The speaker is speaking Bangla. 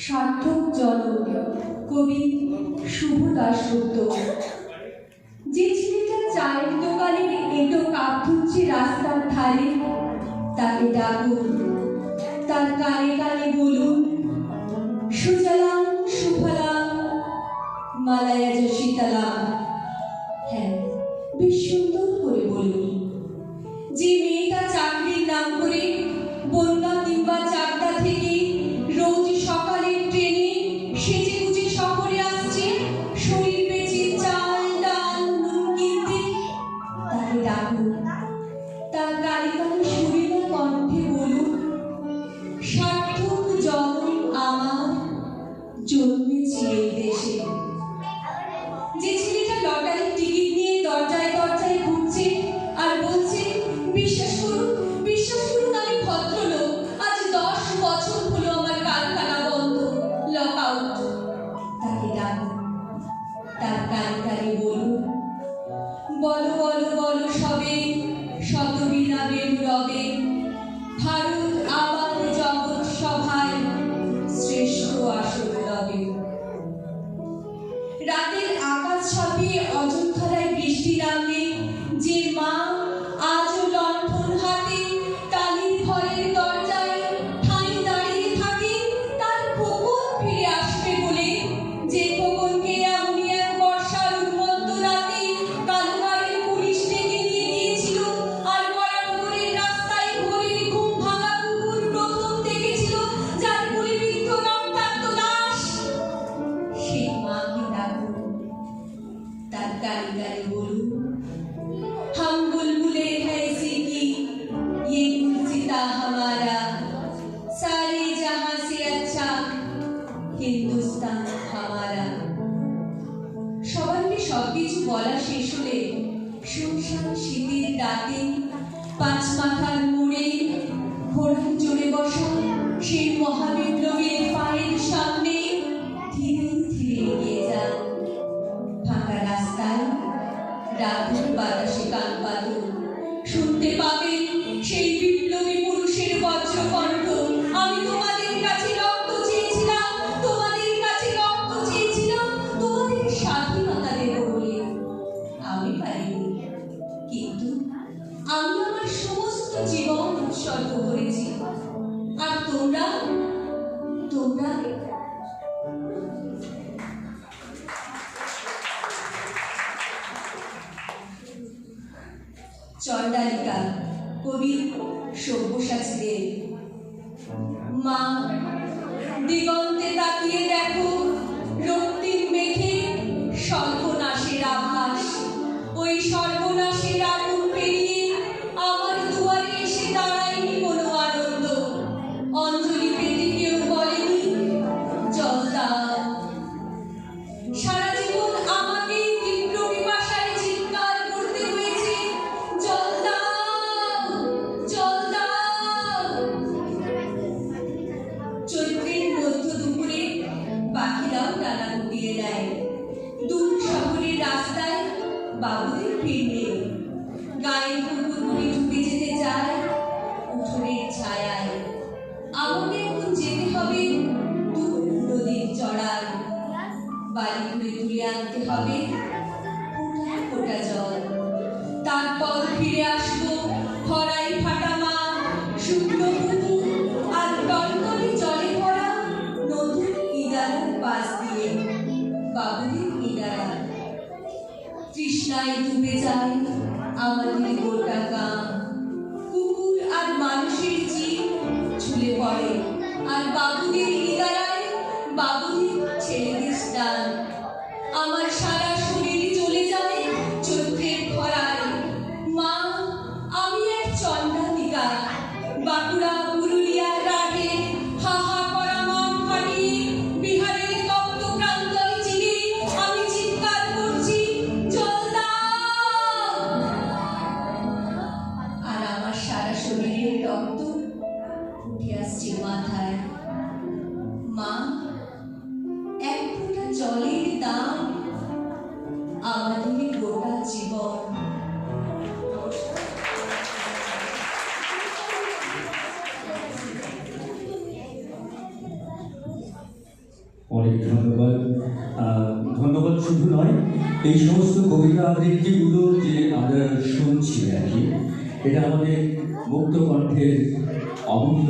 সার্থক জনক কবি শুভ দাশগুপ্ত। যে ছেলেটা চায়ের দোকানের এঁটো কাপ ধুচ্ছে রাস্তার ধারে, তাকে ডাকুন, তার কানে কানে বলুন, সুজলাং সুফলাং মালায়াজ শীতলাং। হ্যাঁ, বেশ সুন্দর করে বলুন। যে মেয়েটা চাকরির নাম করে বনগা কিংবা চাকদা থেকে রোজ সকালের ট্রেনে সেজে গুজে শহরে আসছে শরীর বেঁচে চাল ডাল নুন কিনতে, তাকে ডাকুন, তার কানে কানে সুরেলা কণ্ঠে বলুন, সার্থক জনম আমার জন্মেছি এই দেশে। যে ছেলেটা লটারির টিকিট নিয়ে দরজায় দরজায় ঘুরছে আর বলছে, বিশ্বাস করুন আমি ভদ্রলোক, আজ 10 বছর হলো আমার কারখানা বন্ধ, লক আউট, তাকে ডাকুন, তার কানে কানে বলুন, বলো বলো বলো সবে শত বিনা বেরু রবে, ভারত আবার জগৎ সভায় শ্রেষ্ঠ আসর রবে। রাতের আকাশ ছাপিয়ে অযোধ্যায় বৃষ্টি নামলে যে মা আজও লণ্ঠন হাতে টালির ঘরের দরজায় ঠাঁই দাঁড়িয়ে থাকে তার খোকন ফিরে আসবে বলে, যে খোকনকে এমনই এক বর্ষার উন্মত্ত রাতে কালুগাড়ির পুলিশ ডেকে নিয়ে গিয়েছিল আর বরানগরের রাস্তায় ভোরের ঘুম ভাঙা কুকুর প্রথম দেখেছিল যার গুলিবিদ্ধ রক্তাক্ত লাশ, সেই মাকে ডাকুন, তার কানে কানে বলুন, हम बुलबुले हैं इसी की ये गुलसिता हमारा, सारे जहां से अच्छा हिंदुस्तान हमारा। সবাইকে সবকিছু বলা শেষ হলে শুনশান শীতের রাতে পাঁচ মাথার মোড়ে ঘোড়ার জোরে বসা সেই মহাবিপ্লবীর পায়ের সামনে ধীরে ধীরে এগিয়ে যান। ফাঁকা রাস্তায় রাতের বাতাসে কান পাতুন, শুনতে পাবেন সেই বিপ্লবী পুরুষের বজ্রকণ্ঠ, আমি তোমাদের কাছে রক্ত চেয়েছিলাম, তোমাদের কাছে রক্ত চেয়েছিলাম, তোমাদের স্বাধীনতা দেব বলে, আমি পারিনি, কিন্তু আমি আমার সমস্ত জীবন উৎসর্গ করেছি, আর তোমরা তোমরা চণ্ডালিকা কবি সব্যসাচী দেব। মা, দিগন্তে তাকিয়ে দেখো রক্তিম মেঘে সর্বনাশের আভাস, ওই সর্বনাশের আগুন পেরিয়ে আমার দুয়ারে এসে দাঁড়ায়নি কোনো আনন্দ, অঞ্জলি পেতে কেউ বলেনি জল দাও। সারা জীবন আমাকে তীব্র পিপাসায় চিৎকার করতে হয়েছে, জল দাও জল দাও। চৈত্রের মধ্য দুপুরে পাখিরাও ডানা গুটিয়ে দেয়, দূর শহরের রাস্তায় বাবুদের ভিড় নেই, গায়ের কুকুরগুলি ঢুকে যেতে চায় উঠোনের ছায়ায়। আমাকে এখন যেতে হবে দূর নদীর চড়ায়, বাড়িগুলি তুলে আনতে হবে ফোঁটা ফোঁটা জল, তারপর ফিরে আসবো খরাই ফাটা মাঠ, শুকনো পুকুর আর টলটলে জলে ভরা নতুন ইদারার পাশ দিয়ে, বাবুদের ইদারা। তৃষ্ণায় ডুবে যায় আমাদের গোটা গ্রাম, কুকুর আর মানুষের জীব ঝুলে পড়ে, আর বাবুদের ইদারায় বাবুদের ছেলেদের স্নান। আমার সারা শরীর চলে যায় চৈত্রের খরায়। মা, আমি এক চণ্ডালিকা, বাঁকুড়া পুরুলিয়ার রাগে হাহা করা মাঠ কাটিয়ে বিহারের তপ্ত প্রান্তরে চিরে আমি চিৎকার করছি, জল দাও। আর আমার সারা শরীরের রক্ত উঠে আসছে মাথায়। মা, এক ফোঁটা জলের দাম আমাদের গোটা জীবন। অনেক ধন্যবাদ। ধন্যবাদ শুধু নয়, এই সমস্ত কবিতা আবৃত্তিগুলো যে আমরা শুনছি আর কি, এটা আমাদের মুক্ত কণ্ঠের অমূল্য